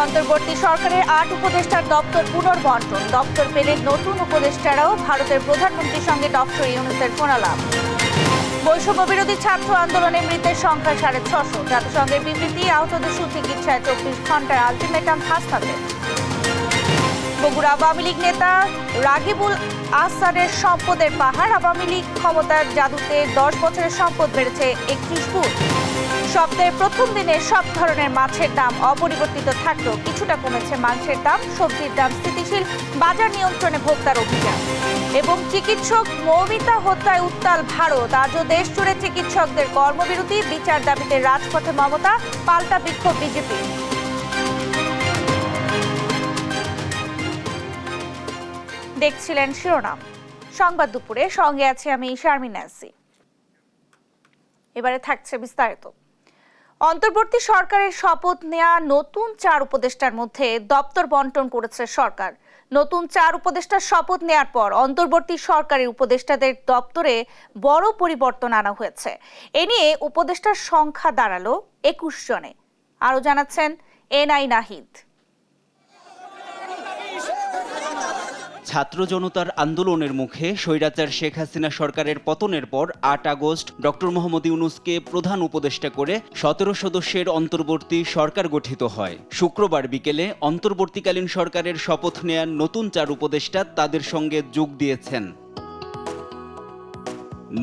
অন্তর্বর্তী সরকারের ৮ উপদেষ্টার দপ্তর পুনর্বন্টন। দপ্তর পেলে নতুন উপদেষ্টারাও ভারতের প্রধানমন্ত্রীর সঙ্গে ডক্টর ইউনূসের ফোনালাপ। বৈষম্য বিরোধী ছাত্র আন্দোলনে মৃতের সংখ্যা 650। জাতিসংঘের বিবৃতি, আহতদের সুচিকিৎসায় 24 ঘন্টার আলটিমেটাম হাসপাতালে। বগুড়া আওয়ামী লীগ নেতা রাগিবুল আহসানের সম্পদের পাহাড়। আওয়ামী লীগ ক্ষমতার জাদুতে 10 বছরের সম্পদ বেড়েছে 31 গুণ। সপ্তাহের প্রথম দিনে সব ধরনের মাছের দাম অপরিবর্তিত থাকলেও কিছুটা কমেছে মাংসের দাম। সবজির দাম স্থিতিশীল, বাজার নিয়ন্ত্রণে ভোক্তার অভিযান। এবং চিকিৎসক মৌমিতা হত্যায় উত্তাল ভারত। আজও দেশ জুড়ে চিকিৎসকদের কর্মবিরতি, বিচার দাবিতে রাজপথে মমতা, পাল্টা বিক্ষোভ বিজেপি। দেখছিলেন শিরোনাম সংবাদ দুপুরে, সঙ্গে আছে আমি শারমিন নাসি। এবারে থাকছে বিস্তারিত। অন্তর্বর্তী সরকারের শপথ নেয়া নতুন 4 উপদেষ্টার মধ্যে দপ্তর বন্টন করেছে সরকার। নতুন 4 উপদেষ্টার শপথ নেয়ার পর অন্তর্বর্তী সরকারের উপদেষ্টাদের দপ্তরে বড় পরিবর্তন আনা হয়েছে। এ নিয়ে উপদেষ্টার সংখ্যা দাঁড়ালো 21 জনে। আরো জানাচ্ছেন এনআই নাহিদ। ছাত্র জনতার আন্দোলনের মুখে স্বৈরাচার শেখ হাসিনা সরকারের পতনের পর 8 আগস্ট ডক্টর মোহাম্মদ ইউনূসকে প্রধান উপদেষ্টা করে 17 সদস্যের অন্তর্বর্তী সরকার গঠিত হয়। শুক্রবার বিকেলে অন্তর্বর্তীকালীন সরকারের শপথ নেয়ার নতুন 4 উপদেষ্টা তাদের সঙ্গে যোগ দিয়েছেন।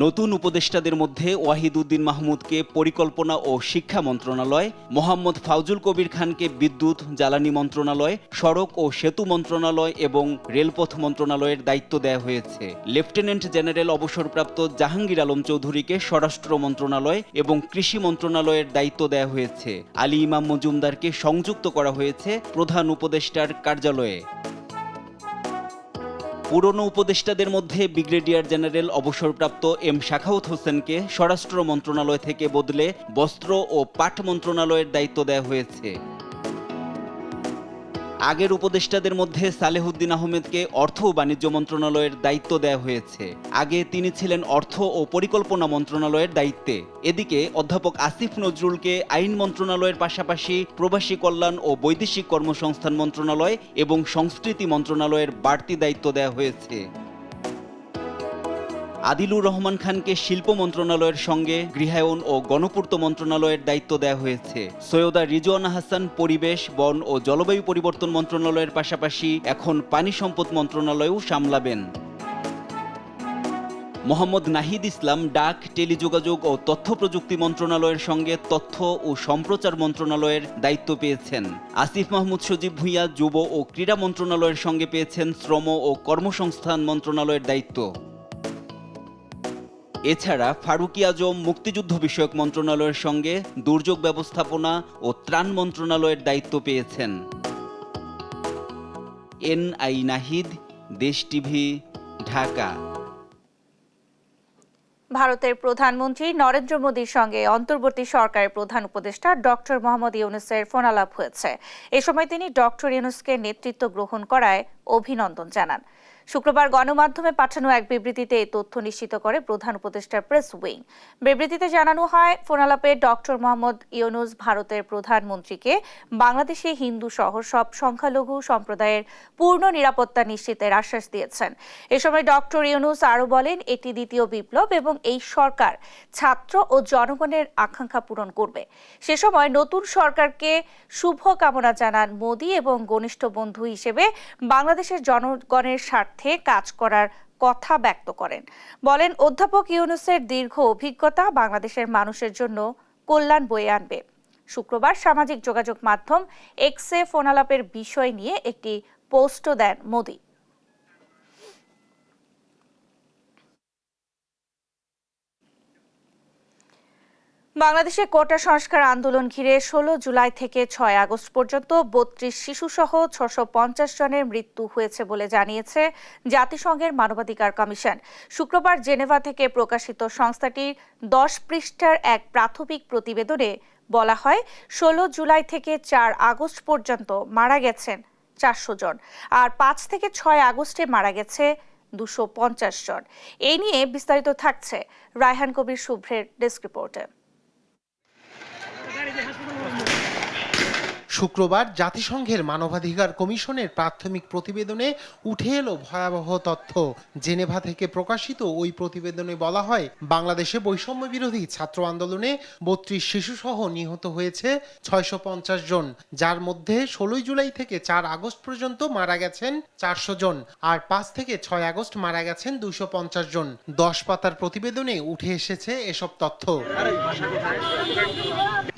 নতুন উপদেষ্টাদের মধ্যে ওয়াহিদ উদ্দিন মাহমুদকে পরিকল্পনা ও শিক্ষা মন্ত্রণালয়, মোহাম্মদ ফাউজুল কবির খানকে বিদ্যুৎ জ্বালানি মন্ত্রণালয়, সড়ক ও সেতু মন্ত্রণালয় এবং রেলপথ মন্ত্রণালয়ের দায়িত্ব দেওয়া হয়েছে। লেফটেন্যান্ট জেনারেল অবসরপ্রাপ্ত জাহাঙ্গীর আলম চৌধুরীকে স্বরাষ্ট্র মন্ত্রণালয় এবং কৃষি মন্ত্রণালয়ের দায়িত্ব দেওয়া হয়েছে। আলী ইমাম মজুমদারকে সংযুক্ত করা হয়েছে প্রধান উপদেষ্টার কার্যালয়ে। পুরনো উপদেষ্টাদের মধ্যে ব্রিগেডিয়ার জেনারেল অবসরপ্রাপ্ত এম শাখাওয়াত হোসেনকে স্বরাষ্ট্র মন্ত্রণালয় থেকে বদলে বস্ত্র ও পাট মন্ত্রণালয়ের দায়িত্ব দেওয়া হয়েছে। আগের উপদেষ্টাদের মধ্যে সালেহুদ্দিন আহমেদকে অর্থ ও বাণিজ্য মন্ত্রণালয়ের দায়িত্ব দেওয়া হয়েছে। আগে তিনি ছিলেন অর্থ ও পরিকল্পনা মন্ত্রণালয়ের দায়িত্বে। এদিকে অধ্যাপক আসিফ নজরুলকে আইন মন্ত্রণালয়ের পাশাপাশি প্রবাসী কল্যাণ ও বৈদেশিক কর্মসংস্থান মন্ত্রণালয় এবং সংস্কৃতি মন্ত্রণালয়ের বাড়তি দায়িত্ব দেওয়া হয়েছে। আদিলুর রহমান খানকে শিল্প মন্ত্রণালয়ের সঙ্গে গৃহায়ন ও গণপূর্ত মন্ত্রণালয়ের দায়িত্ব দেওয়া হয়েছে। সৈয়দা রিজওয়ানা হাসান পরিবেশ, বন ও জলবায়ু পরিবর্তন মন্ত্রণালয়ের পাশাপাশি এখন পানি সম্পদ মন্ত্রণালয়ও সামলাবেন। মোহাম্মদ নাহিদ ইসলাম ডাক, টেলিযোগাযোগ ও তথ্য প্রযুক্তি মন্ত্রণালয়ের সঙ্গে তথ্য ও সম্প্রচার মন্ত্রণালয়ের দায়িত্ব পেয়েছেন। আসিফ মাহমুদ সজীব ভুঁইয়া যুব ও ক্রীড়া মন্ত্রণালয়ের সঙ্গে পেয়েছেন শ্রম ও কর্মসংস্থান মন্ত্রণালয়ের দায়িত্ব। এছাড়া ফারুকী আজম মুক্তিযুদ্ধ বিষয়ক মন্ত্রণালয়ের সঙ্গে দুর্যোগ ব্যবস্থাপনা ও ত্রাণ মন্ত্রণালয়ের দায়িত্ব পেয়েছেন। এনআই নাহিদ, দেশ টিভি, ঢাকা। ভারতের প্রধানমন্ত্রী নরেন্দ্র মোদীর সঙ্গে অন্তর্বর্তী সরকারের প্রধান উপদেষ্টা ডক্টর মোহাম্মদ ইউনূসের ফোনালাপ হয়েছে। এ সময় তিনি ডক্টর ইউনূসকে নেতৃত্ব গ্রহণ করায় অভিনন্দন জানান। শুক্রবার গণমাধ্যমে পাঠানো এক বিবৃতিতে এই তথ্য নিশ্চিত করে প্রধান উপদেষ্টার প্রেস উইং। বিবৃতিতে জানানো হয়, ফোনালাপে ডক্টর মোহাম্মদ ইউনূস ভারতের প্রধানমন্ত্রীকে বাংলাদেশে হিন্দু সহ সব সংখ্যালঘু সম্প্রদায়ের পূর্ণ নিরাপত্তা নিশ্চিতের আশ্বাস দিয়েছেন। এ সময় ডক্টর ইউনূস আরও বলেন, এটি দ্বিতীয় বিপ্লব এবং এই সরকার ছাত্র ও জনগণের আকাঙ্ক্ষা পূরণ করবে। সে সময় নতুন সরকারকে শুভ কামনা জানান মোদী এবং ঘনিষ্ঠ বন্ধু হিসেবে বাংলাদেশের জনগণের স্বার্থে কাজ করার কথা ব্যক্ত করেন। বলেন, অধ্যাপক ইউনূসের দীর্ঘ অভিজ্ঞতা বাংলাদেশের মানুষের জন্য কল্যাণ বয়ে আনবে। শুক্রবার সামাজিক যোগাযোগ মাধ্যম এক্সে ফোনালাপের বিষয় নিয়ে একটি পোস্টও দেন মোদী। বাংলাদেশে কোটা সংস্কার আন্দোলন ঘিরে 16 জুলাই থেকে 6 আগস্ট পর্যন্ত 32 শিশুসহ 650 জনের মৃত্যু হয়েছে বলে জানিয়েছে জাতিসংঘের মানবাধিকার কমিশন। শুক্রবার জেনেভা থেকে প্রকাশিত সংস্থাটির 10 পৃষ্ঠার এক প্রাথমিক প্রতিবেদনে বলা হয়, 16 জুলাই থেকে 4 আগস্ট পর্যন্ত মারা গেছেন 400 জন, আর 5 থেকে 6 আগস্টে মারা গেছে 250 জন। এই নিয়ে বিস্তারিত থাকছে রায়হান কবির শুভ্রের ডেস্ক রিপোর্টে। শুক্রবার জাতিসংঘের মানবাধিকার কমিশনের প্রাথমিক প্রতিবেদনে উঠে এলো ভয়াবহ তথ্য। জেনেভা থেকে প্রকাশিত ওই প্রতিবেদনে বলা হয়, বাংলাদেশে বৈষম্য বিরোধী ছাত্র আন্দোলনে ৩২ শিশুসহ নিহত হয়েছে ৬৫০ জন, যার মধ্যে ১৬ জুলাই থেকে ৪ আগস্ট পর্যন্ত মারা গেছেন ৪০০ জন, আর ৫ থেকে ৬ আগস্ট মারা গেছেন ২৫০ জন। ১০ পাতার প্রতিবেদনে উঠে এসেছে এসব তথ্য।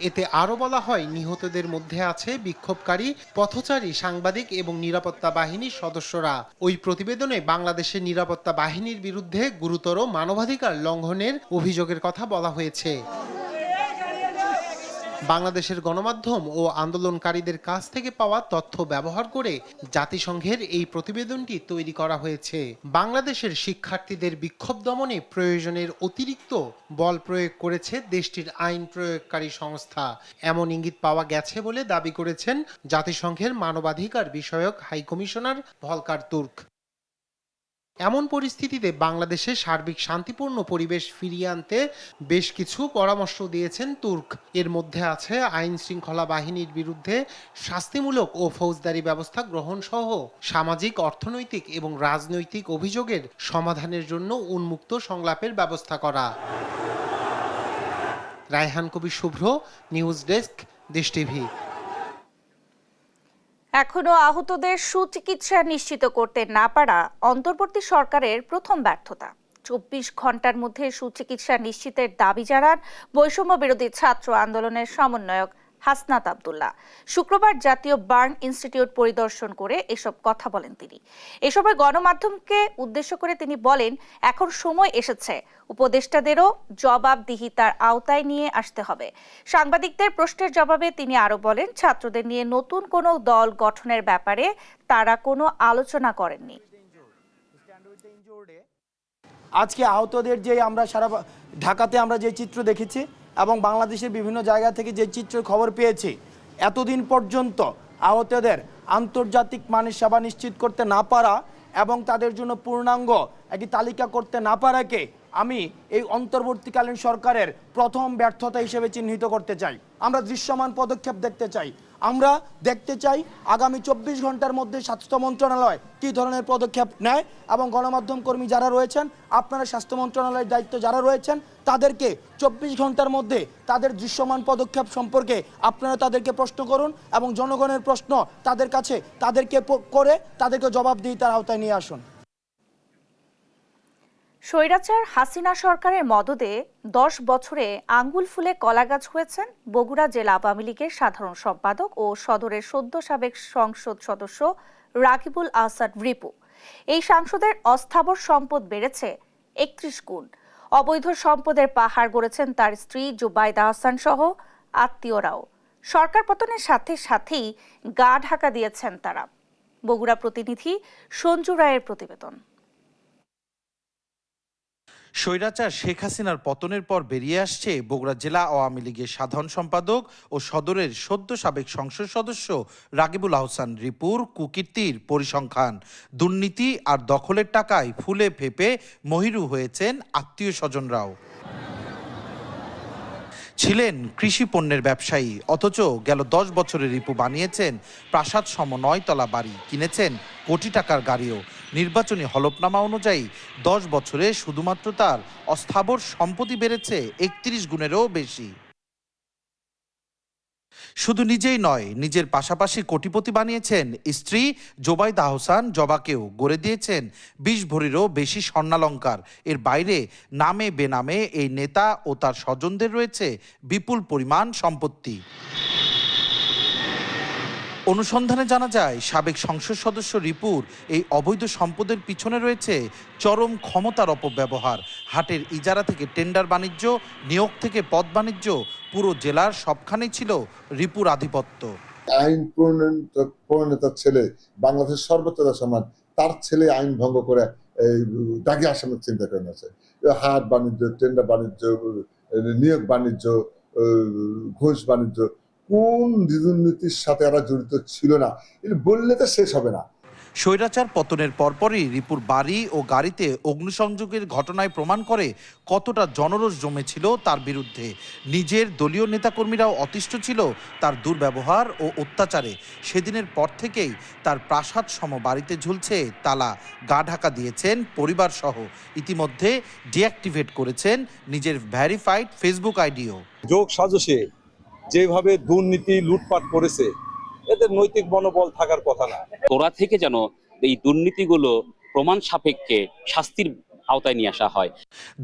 এতে আরও বলা হয়, নিহতদের মধ্যে আছে বিক্ষোভকারী, পথচারী, সাংবাদিক এবং নিরাপত্তা বাহিনীর সদস্যরা। ওই প্রতিবেদনে বাংলাদেশের নিরাপত্তা বাহিনীর বিরুদ্ধে গুরুতর মানবাধিকার লঙ্ঘনের অভিযোগের কথা বলা হয়েছে। বাংলাদেশের গণমাধ্যম ও আন্দোলনকারীদের কাছ থেকে পাওয়া তথ্য ব্যবহার করে জাতিসংঘের এই প্রতিবেদনটি তৈরি করা হয়েছে। বাংলাদেশের শিক্ষার্থীদের বিক্ষোভ দমনে প্রয়োজনের অতিরিক্ত বল প্রয়োগ করেছে দেশটির আইন প্রয়োগকারী সংস্থা, এমন ইঙ্গিত পাওয়া গেছে বলে দাবি করেছেন জাতিসংঘের মানবাধিকার বিষয়ক হাই কমিশনার ভলকার তুর্ক। এমন পরিস্থিতিতে বাংলাদেশে সার্বিক শান্তিপূর্ণ পরিবেশ ফিরিয়ে আনতে বেশ কিছু পরামর্শ দিয়েছেন তুর্ক। এর মধ্যে আছে আইন শৃঙ্খলা বাহিনীর বিরুদ্ধে শাস্তিমূলক ও ফৌজদারি ব্যবস্থা গ্রহণ সহ সামাজিক, অর্থনৈতিক এবং রাজনৈতিক অভিযোগের সমাধানের জন্য উন্মুক্ত সংলাপের ব্যবস্থা করা। রায়হান কবির শুভ্র, নিউজ ডেস্ক, দেশ টিভি। এখনো আহতদের সুচিকিৎসা নিশ্চিত করতে না পারা অন্তর্বর্তী সরকারের প্রথম ব্যর্থতা। ২৪ ঘন্টার মধ্যে সুচিকিৎসা নিশ্চিতের দাবি জানান বৈষম্য বিরোধী ছাত্র আন্দোলনের সমন্বয়ক হাসনাত আব্দুল্লাহ। শুক্রবার জাতীয় বার্ন ইনস্টিটিউট পরিদর্শন করে এসব কথা বলেন তিনি। এ সময় গণমাধ্যমকে উদ্দেশ্য করে তিনি বলেন, এখন সময় এসেছে উপদেষ্টাদেরও জবাবদিহিতার আওতায় নিয়ে আসতে হবে। সাংবাদিকদের প্রশ্নের জবাবে তিনি আরো বলেন, ছাত্রদের নিয়ে নতুন কোনো দল গঠনের ব্যাপারে তারা কোনো আলোচনা করেননি। আজকে আহতদের যে আমরা সারা ঢাকাতে আমরা যে চিত্র দেখেছি এবং বাংলাদেশের বিভিন্ন জায়গা থেকে যে চিত্রের খবর পেয়েছি, এতদিন পর্যন্ত আহতদের আন্তর্জাতিক মানের সেবা নিশ্চিত করতে না পারা এবং তাদের জন্য পূর্ণাঙ্গ একটি তালিকা করতে না পারাকে আমি এই অন্তর্বর্তীকালীন সরকারের প্রথম ব্যর্থতা হিসেবে চিহ্নিত করতে চাই। আমরা দৃশ্যমান পদক্ষেপ দেখতে চাই। আমরা দেখতে চাই আগামী ২৪ ঘন্টার মধ্যে স্বাস্থ্য মন্ত্রণালয় কী ধরনের পদক্ষেপ নেয় এবং গণমাধ্যম কর্মী যারা রয়েছেন, আপনারা স্বাস্থ্য মন্ত্রণালয়ের দায়িত্ব যারা রয়েছেন, তাদেরকে ২৪ ঘন্টার মধ্যে তাদের দৃশ্যমান পদক্ষেপ সম্পর্কে আপনারা তাদেরকে প্রশ্ন করুন এবং জনগণের প্রশ্ন তাদের কাছে করে তাদেরকে জবাবদিহিতার আওতায় নিয়ে আসুন। স্বৈরাচার হাসিনা সরকারের মদদে ১০ বছরে আঙ্গুল ফুলে কলাগাছ হয়েছেন বগুড়া জেলা আওয়ামী লীগের সাধারণ সম্পাদক ও সদরের সদ্য সাবেক সংসদ সদস্য রাকিবুল আহসান রিপু। এই সাংসদের অস্থাবর সম্পদ বেড়েছে ৩১ গুণ। অবৈধ সম্পদের পাহাড় গড়েছেন তার স্ত্রী জুবাইদা আহসান সহ আত্মীয়রাও। সরকার পতনের সাথে সাথেই গা ঢাকা দিয়েছেন তারা। বগুড়া প্রতিনিধি সঞ্জু রায়ের প্রতিবেদন। স্বৈরাচার শেখ হাসিনার পতনের পর বেরিয়ে আসছে বগুড়া জেলা আওয়ামী লীগের সাধারণ সম্পাদক ও সদরের সদ্য সাবেক সংসদ সদস্য রাকিবুল আহসান রিপুর কুকীর্তির পরিসংখ্যান। দুর্নীতি আর দখলের টাকায় ফুলে ফেপে মহিরু হয়েছেন আত্মীয় স্বজনরাও। ছিলেন কৃষি পণ্যের ব্যবসায়ী, অথচ গেল ১০ বছরে রিপু বানিয়েছেন প্রাসাদ সম ৯ তলা বাড়ি, কিনেছেন কোটি টাকার গাড়িও। নির্বাচনী হলফনামা অনুযায়ী ১০ বছরে শুধুমাত্র তার অস্থাবর সম্পত্তি বেড়েছে ৩১ গুণেরও বেশি। শুধু নিজেই নয়, নিজের পাশাপাশি কোটিপতি বানিয়েছেন স্ত্রী জোবাইদা আহসান জবাকেও, গড়ে দিয়েছেন ২০ ভরিরও বেশি স্বর্ণালংকার। এর বাইরে নামে বেনামে এই নেতা ও তার স্বজনদের রয়েছে বিপুল পরিমাণ সম্পত্তি। অনুসন্ধানে জানা যায়, সাবেক সংসদ সদস্য রিপুর এই অবৈধ সম্পদের পিছনে রয়েছে চরম ক্ষমতার অপব্যবহার। হাটের ইজারা থেকে টেন্ডার বাণিজ্য, নিয়োগ থেকে পদ বাণিজ্য, পুরো জেলার সবখানেই ছিল রিপুর আধিপত্য। আইন প্রণেতার ছেলে, বাংলাদেশের সর্বোচ্চ সম্মান, তার ছেলে আইন ভঙ্গ করে দাগি আসামের চিন্তা করে আছে। হাট বাণিজ্য, টেন্ডার বাণিজ্য, নিয়োগ বাণিজ্য, ঘুষ বাণিজ্য, কোন দুর্নীতির সাথে এরা জড়িত ছিল না, এটা বললে তো শেষ হবে না। স্বৈরাচার পতনের পরপরই রিপুর বাড়ি ও গাড়িতে অগ্নিসংযোগের ঘটনায় প্রমাণ করে কতটা জনরোষ জমেছিল তার বিরুদ্ধে। নিজের দলীয় নেতাকর্মীরাও অতিষ্ঠ ছিল তার দুর্ব্যবহার ও অত্যাচারে। সেদিনের পর থেকেই তার প্রাসাদ সম বাড়িতে ঝুলছে তালা, গা ঢাকা দিয়েছেন পরিবার সহ। ইতিমধ্যে ডিঅ্যাক্টিভেট করেছেন নিজের ভেরিফাইড ফেসবুক আইডিও। যোগ সাজসে যেভাবে দুর্নীতি লুটপাট করেছে, এদের নৈতিক মনোবল থাকার কথা না। ওরা থেকে যেন এই দুর্নীতিগুলো প্রমাণ সাপেক্ষে শাস্তির আওতায় নিয়ে আসা হয়।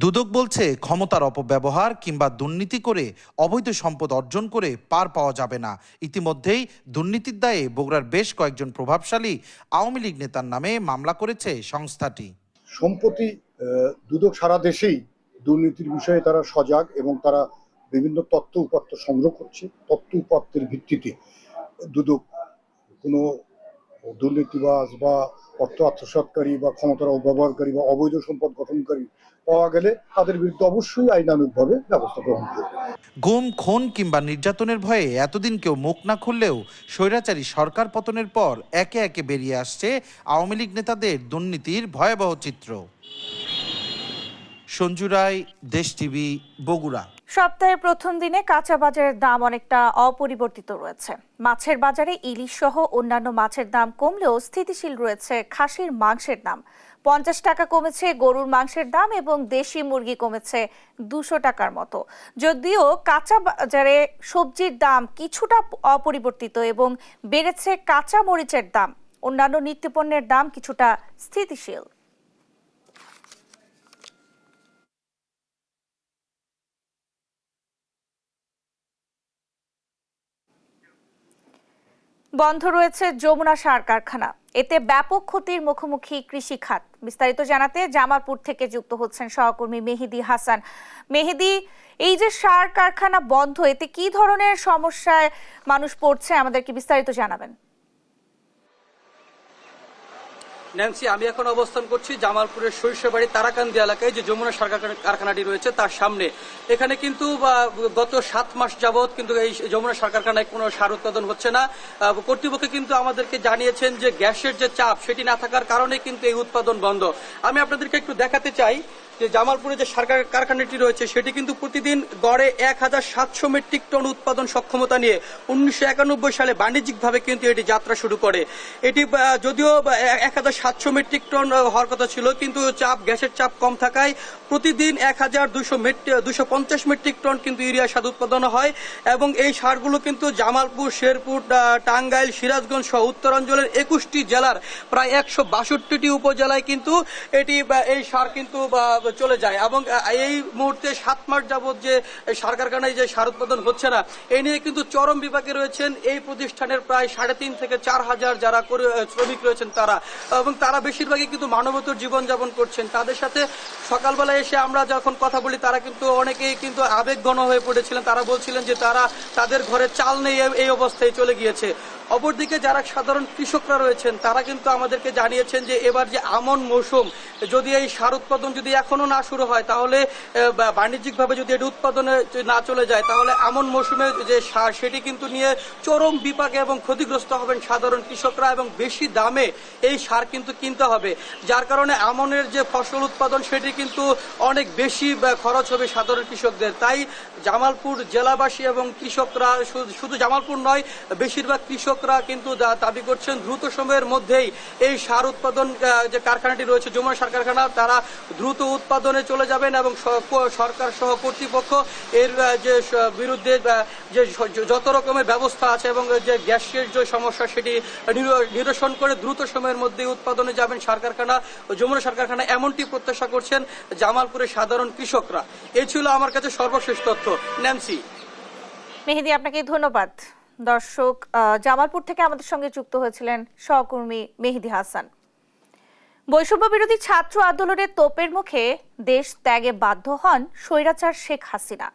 দুদক বলছে ক্ষমতার অপব্যবহার কিংবা দুর্নীতি করে অবৈধ সম্পদ অর্জন করে পার পাওয়া যাবে না। ইতিমধ্যেই দুর্নীতির দায়ে বগুড়ার বেশ কয়েকজন প্রভাবশালী আওয়ামী লীগ নেতার নামে মামলা করেছে সংস্থাটি। সম্প্রতি দুদক সারা দেশেই দুর্নীতির বিষয়ে তারা সজাগ এবং তারা বিভিন্ন তথ্য উপাত্ত সংগ্রহ করছে। তথ্য উপাত্তের ভিত্তিতে দুদক কোনো দুর্নীতিবাজ বা অর্থ আত্মসাৎকারী বা ক্ষমতার অপব্যবহারকারী বা অবৈধ সম্পদ গঠনকারী পাওয়া গেলে তাদের বিরুদ্ধে অবশ্যই আইনানুগভাবে ব্যবস্থা গ্রহণ করবে। গুম, খুন কিংবা নির্যাতনের ভয়ে এতদিন কেউ মুখ না খুললেও স্বৈরাচারী সরকার পতনের পর একে একে বেরিয়ে আসছে আওয়ামী লীগ নেতাদের দুর্নীতির ভয়াবহ চিত্র। সঞ্জু রায়, দেশ টিভি, বগুড়া। সপ্তাহের প্রথম দিনে কাঁচা বাজারের দাম অনেকটা অপরিবর্তিত রয়েছে। মাছের বাজারে ইলিশ সহ অন্যান্য মাছের দাম কমলেও স্থিতিশীল রয়েছে খাসির মাংসের দাম। 50 টাকা কমেছে গরুর মাংসের দাম এবং দেশি মুরগি কমেছে 200 টাকার মতো। যদিও কাঁচা বাজারে সবজির দাম কিছুটা অপরিবর্তিত এবং বেড়েছে কাঁচা মরিচের দাম। অন্যান্য নিত্যপণ্যের দাম কিছুটা স্থিতিশীল। বন্ধ রয়েছে যমুনা সার কারখানা, এতে ব্যাপক ক্ষতির মুখোমুখি কৃষি খাত। বিস্তারিত জানাতে জামালপুর থেকে যুক্ত হচ্ছেন সহকর্মী মেহেদি হাসান। মেহেদি, এই যে সার কারখানা বন্ধ, এতে কি ধরনের সমস্যায় মানুষ পড়ছে আমাদেরকে বিস্তারিত জানাবেন। ন্যান্সি, আমি এখন অবস্থান করছি জামালপুরের সরিষাবাড়ি তারাকান্দি এলাকায়, যে যমুনা সার কারখানাটি রয়েছে তার সামনে। এখানে কিন্তু গত 7 মাস যাবৎ কিন্তু এই যমুনা সার কারখানায় কোনো সার উৎপাদন হচ্ছে না। কর্তৃপক্ষ কিন্তু আমাদেরকে জানিয়েছেন যে গ্যাসের যে চাপ সেটি না থাকার কারণে কিন্তু এই উৎপাদন বন্ধ। আমি আপনাদেরকে একটু দেখাতে চাই যে জামালপুরে যে সার কারখানাটি রয়েছে সেটি কিন্তু প্রতিদিন গড়ে 1700 মেট্রিক টন উৎপাদন সক্ষমতা নিয়ে 1991 সালে বাণিজ্যিকভাবে কিন্তু এটি যাত্রা শুরু করে। এটি যদিও 1700 মেট্রিক টন হওয়ার কথা ছিল, কিন্তু গ্যাসের চাপ কম থাকায় প্রতিদিন 1250 মেট্রিক টন কিন্তু ইউরিয়া সার উৎপাদন হয়। এবং এই সারগুলো কিন্তু জামালপুর, শেরপুর, টাঙ্গাইল, সিরাজগঞ্জ সহ উত্তরাঞ্চলের 21টি জেলার প্রায় 162টি উপজেলায় কিন্তু এই সার কিন্তু চলে যায়। এবং এই মুহূর্তে 7 মাস যাবৎ যে সার কারখানায় যে সার উৎপাদন হচ্ছে না, এই নিয়ে কিন্তু চরম বিপাকে রয়েছেন এই প্রতিষ্ঠানের প্রায় 3,500 থেকে 4,000 যারা শ্রমিক রয়েছেন তারা। এবং তারা বেশিরভাগই কিন্তু মানবেতর জীবনযাপন করছেন। তাদের সাথে সকালবেলা এসে আমরা যখন কথা বলি, তারা কিন্তু অনেকেই কিন্তু আবেগঘন হয়ে পড়েছিলেন। তারা বলছিলেন যে তাদের ঘরে চাল নেই, এই অবস্থায় চলে গিয়েছে। অপরদিকে যারা সাধারণ কৃষকরা রয়েছেন তারা কিন্তু আমাদেরকে জানিয়েছেন যে এবার যে আমন মৌসুম, যদি এই সার উৎপাদন যদি এখনো না শুরু হয়, তাহলে বাণিজ্যিকভাবে যদি এটি উৎপাদনে না চলে যায়, তাহলে আমন মৌসুমে যে সার সেটি কিন্তু নিয়ে চরম বিপাকে এবং ক্ষতিগ্রস্ত হবেন সাধারণ কৃষকরা, এবং বেশি দামে এই সার কিন্তু কিনতে হবে। যার কারণে আমনের যে ফসল উৎপাদন সেটি কিন্তু অনেক বেশি খরচ হবে সাধারণ কৃষকদের। তাই জামালপুর জেলাবাসী এবং কৃষকরা, শুধু জামালপুর নয়, বেশিরভাগ কৃষকরা কিন্তু দাবি করছেন দ্রুত সময়ের মধ্যেই এই সার উৎপাদন যে কারখানাটি রয়েছে যমুনা সার কারখানা, তারা দ্রুত উৎপাদনে চলে যাবেন এবং সরকার সহ কর্তৃপক্ষ এর যে বিরুদ্ধে যে যত রকমের ব্যবস্থা আছে এবং যে গ্যাসের যে সমস্যা সেটি নিরসন করে দ্রুত সময়ের মধ্যে উৎপাদনে যাবেন সার কারখানা, যমুনা সার কারখানা, এমনটি প্রত্যাশা করছেন জামালপুরের সাধারণ কৃষকরা। এই ছিল আমার কাছে সর্বশেষ তথ্য। ন্যান্সি। মেহেদি, আপনাকে ধন্যবাদ। দর্শক, জামালপুর থেকে আমাদের সঙ্গে যুক্ত হয়েছিলেন সহকর্মী মেহেদি হাসান। বৈষম্য বিরোধী ছাত্র আন্দোলনের তোপের মুখে দেশ ত্যাগে বাধ্য হন স্বৈরাচার শেখ হাসিনা।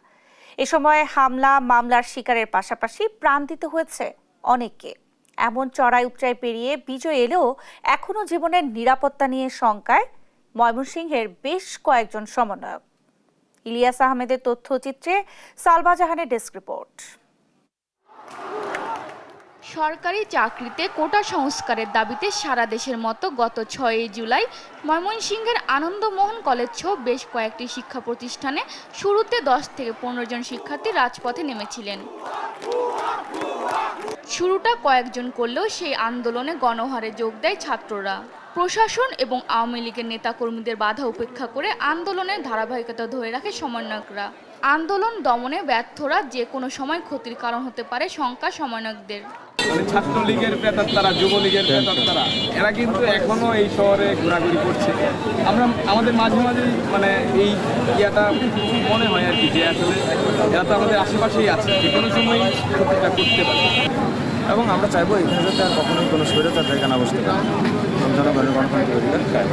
এ সময় হামলা মামলার শিকারের পাশাপাশি প্রাণ দিতে হয়েছে অনেককে। এমন চড়াই উতরাই পেরিয়ে বিজয় এলেও এখনো জীবনের নিরাপত্তা নিয়ে শঙ্কায় ময়মনসিংহের বেশ কয়েকজন সমন্বয়ক। ইলিয়াস আহমেদের তথ্যচিত্রে সালমা জাহানের ডেস্ক রিপোর্ট। সরকারি চাকরিতে কোটা সংস্কারের দাবিতে সারা দেশের মতো গত 6 জুলাই ময়মনসিংহের আনন্দমোহন কলেজ সহ বেশ কয়েকটি শিক্ষা প্রতিষ্ঠানে শুরুতে 10 থেকে 15 জন শিক্ষার্থী রাজপথে নেমেছিলেন। শুরুটা কয়েকজন করলেও সেই আন্দোলনে গণহারে যোগ দেয় ছাত্ররা। প্রশাসন এবং আওয়ামী লীগের নেতাকর্মীদের বাধা উপেক্ষা করে আন্দোলনের ধারাবাহিকতা ধরে রাখে সমন্বয়করা। আন্দোলন দমনে ব্যর্থরা যে কোনো সময় ক্ষতির কারণ হতে পারে শঙ্কা সমন্বয়কদের। ছাত্রলীগের প্রেতাত্মারা, যুবলীগের প্রেতাত্মারা এরা কিন্তু এখনো এই শহরে ঘোরাঘুরি করছে। আমাদের মাঝে মাঝেই এই ইয়াটা মনে হয় আর কি, যে আসলে এরা তো আমাদের আশেপাশেই আছে, যে কোনো সময় ক্ষতিটা করতে পারে। এবং আমরা চাইবো এখানে যাতে আর কখনোই কোনো স্বৈরাচার জায়গা না বসতে পারে। জনগণের গণতান্ত্রিক অধিকার কায়েম।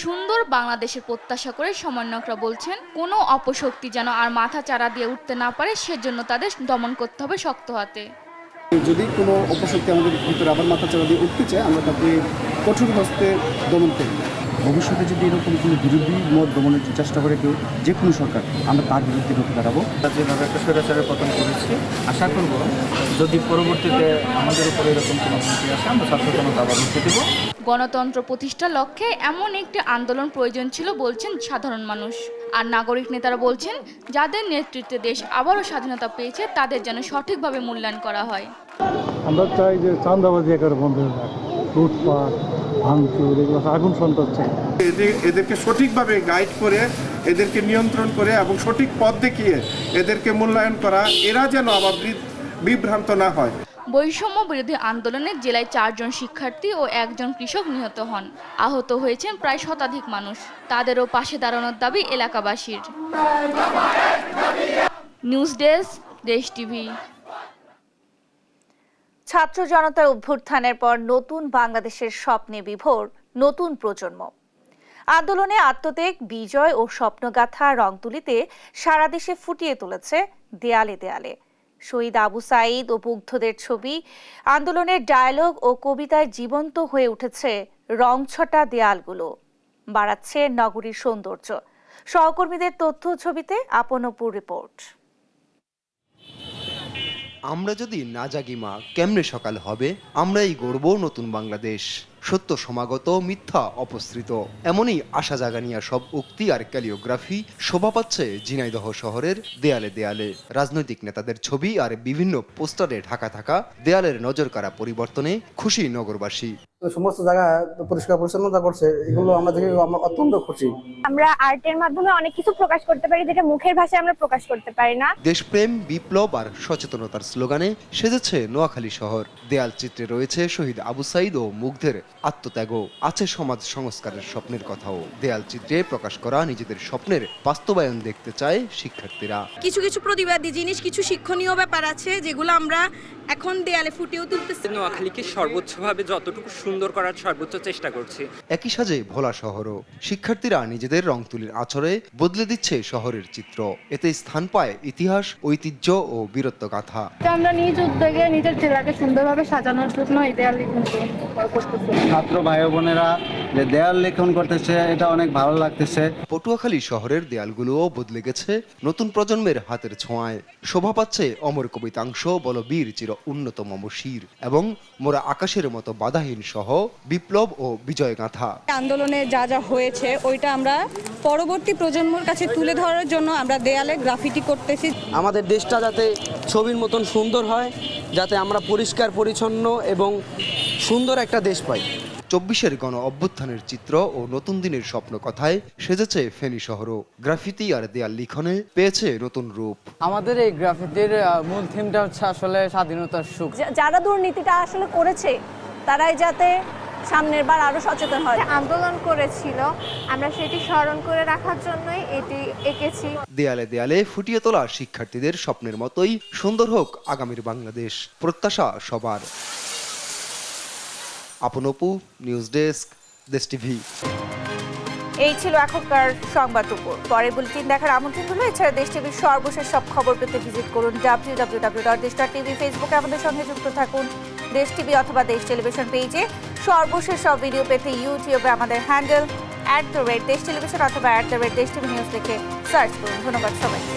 সুন্দর বাংলাদেশের প্রত্যাশা করে সমন্বয়করা বলছেন, কোনো অপশক্তি যেন আর মাথা চারা দিয়ে উঠতে না পারে, সেজন্য তাদের দমন করতে হবে শক্ত হাতে। যদি কোনো অপশক্তি আমাদের ভিতরে আবার মাথা চারা দিয়ে উঠতে চায়, আমরা তাকে কঠোর হস্তে দমন করি। ভবিষ্যতে যদি এরকম কোনো বিরোধী মত দমনের চেষ্টা করে কেউ, যে কোনো সরকার, আমরা তার বিরুদ্ধে রুখে দাঁড়াবো। যেভাবে একটা স্বৈরাচারের পতন করেছি, আশা করব যদি পরবর্তীতে আমাদের উপরে এরকম কোনো হুমকি আসে, আমরা সচেতনতা আবার রুখে দেব। গণতন্ত্র প্রতিষ্ঠার লক্ষ্যে এমন একটি আন্দোলন প্রয়োজন ছিল বলছেন সাধারণ মানুষ। আর নাগরিক নেতারা বলছেন, যাদের নেতৃত্বে দেশ আবারও স্বাধীনতা পেয়েছে তাদের যেন সঠিকভাবে মূল্যায়ন করা হয়। আমরা চাই যে চাঁদাবাজি একেবারে বন্ধ হয়ে যায়, লুটপাট, ভাঙচুর, এগুলো আগুন সন্ত্রাস চাই। এদেরকে সঠিকভাবে গাইড করে, এদেরকে নিয়ন্ত্রণ করে এবং সঠিক পথ দেখিয়ে এদেরকে মূল্যায়ন করা, এরা যেন আবার বিভ্রান্ত না হয়। বৈষম্য বিরোধী আন্দোলনে জেলায় 4 জন শিক্ষার্থী ও 1 জন কৃষক নিহত হন। আহত হয়েছেন প্রায় শতাধিক মানুষ। তাদেরও পাশে দাঁড়ানোর দাবি এলাকাবাসীর। নিউজ ডেস্ক, দেশ টিভি। ছাত্র জনতার অভ্যুত্থানের পর নতুন বাংলাদেশের স্বপ্নে বিভোর নতুন প্রজন্ম। আন্দোলনে আত্মত্যাগ, বিজয় ও স্বপ্নগাথা রং তুলিতে সারা দেশে ফুটিয়ে তুলেছে দেয়ালে দেয়ালে শহীদ আবু সাঈদ ও মুগ্ধদের ছবি। আন্দোলনের ডায়ালগ ও কবিতায় জীবন্ত হয়ে উঠেছে রংছটা দেয়ালগুলো, বাড়াচ্ছে নগরীর সৌন্দর্য। সহকর্মীদের তথ্য ছবিতে আপনপুর রিপোর্ট। আমরা যদি না জাগি মা, কেমনে সকাল হবে? আমরাই গড়ব নতুন বাংলাদেশ। সত্য সমাগত, মিথ্যা অপসৃত, এমনই আশা জাগানিয়া সব উক্তি আর ক্যালিওগ্রাফি শোভা পাচ্ছে ঝিনাইদহ শহরের দেয়ালে দেয়ালে। রাজনৈতিক নেতাদের ছবি আর বিভিন্ন পোস্টারে ঢাকা থাকা দেয়ালের নজর কাড়া পরিবর্তনে খুশি নগরবাসী। সমস্ত জায়গা পরিষ্কার পরিচ্ছন্নতা করছে, এগুলো আমরা দেখে আমরা অত্যন্ত খুশি। আমরা আর্টের মাধ্যমে অনেক কিছু প্রকাশ করতে পারি, যেটা মুখের ভাষায় আমরা প্রকাশ করতে পারি না। দেশপ্রেম, বিপ্লব আর সচেতনতার স্লোগানে সেজেছে নোয়াখালী শহর। দেয়াল চিত্রে রয়েছে শহীদ আবু সাঈদ ও মুগ্ধের আত্মত্যাগও, আছে সমাজ সংস্কারের স্বপ্নের কথাও। দেয়াল চিত্রে প্রকাশ করা নিজেদের স্বপ্নের বাস্তবায়ন দেখতে চায় শিক্ষার্থীরা। কিছু কিছু প্রতিবাদী জিনিস, কিছু শিক্ষণীয় ব্যাপার আছে যেগুলো আমরা এখন দেয়ালে ফুটিয়ে তুলতেছি। নোয়াখালীকে সর্বোচ্চভাবে যতটুকু সুন্দর করার সর্বোচ্চ চেষ্টা করছি। একই সাজে ভোলা শহরও শিক্ষার্থীরা নিজেদের রং তুলির আছড়ে বদলে দিচ্ছে শহরের চিত্র। এতে স্থান পায় ইতিহাস, ঐতিহ্য ও বীরত্ব গাথা। আমরা নিজ উদ্যোগে নিজের জেলাকে সুন্দরভাবে সাজানোর জন্য এই দেয়াল লিখন করতেছি। ছাত্র ভাই বোনেরা যে দেয়াল লিখন করতেছে, এটা অনেক ভালো লাগতেছে। পটুয়াখালী শহরের দেয়ালগুলোও বদলে গেছে নতুন প্রজন্মের হাতের ছোঁয়ায়। শোভা পাচ্ছে অমর কবিতাংশ, বলবীর চির উন্নত মমশির এবং মোরা আকাশের মতো বাধাহীন সহ বিপ্লব ও বিজয় গাথা। আন্দোলনে যা যা হয়েছে ওইটা আমরা পরবর্তী প্রজন্মের কাছে তুলে ধরার জন্য আমরা দেয়ালে গ্রাফিটি করতেছি। আমাদের দেশটা যাতে ছবির মতন সুন্দর হয়, যাতে আমরা পরিষ্কার পরিচ্ছন্ন এবং সুন্দর একটা দেশ পাই। 24-এর গণ অভ্যুত্থানের চিত্র ও নতুন দিনের স্বপ্ন কথায় সেজেছে ফেনী শহরও। গ্রাফিতি আর দেয়াল লিখনে পেয়েছে নতুন রূপ। আমাদের এই গ্রাফিতির মূল থিমটা হচ্ছে আসলে স্বাধীনতার সুখ। যারা দুর্নীতিটা আসলে করেছে তারাই যাতে সামনের বার আরো সচেতন হয়। আন্দোলন করেছিল, আমরা সেটি স্মরণ করে রাখার জন্যই এটি এঁকেছি। দেয়ালে দেয়ালে ফুটিয়ে তোলা শিক্ষার্থীদের স্বপ্নের মতোই সুন্দর হোক আগামীর বাংলাদেশ, প্রত্যাশা সবার। আপনপু, নিউজ ডেস্ক, দেশ টিভি। এই ছিল এখনকার সংবাদ দুপুর। পরের বুলেটিন দেখার আমন্ত্রণ হলো। এছাড়া দেশ টিভির সর্বশেষ সব খবর পেতে ভিজিট করুন www.desh.tv। ফেসবুকে আমাদের সঙ্গে যুক্ত থাকুন দেশ টিভি অথবা দেশ টেলিভিশন পেজে। সর্বশেষ সব ভিডিও পেতে ইউটিউবে আমাদের হ্যান্ডেল @desh television অথবা @desh tv news লিখে সার্চ করুন। ধন্যবাদ সবাইকে।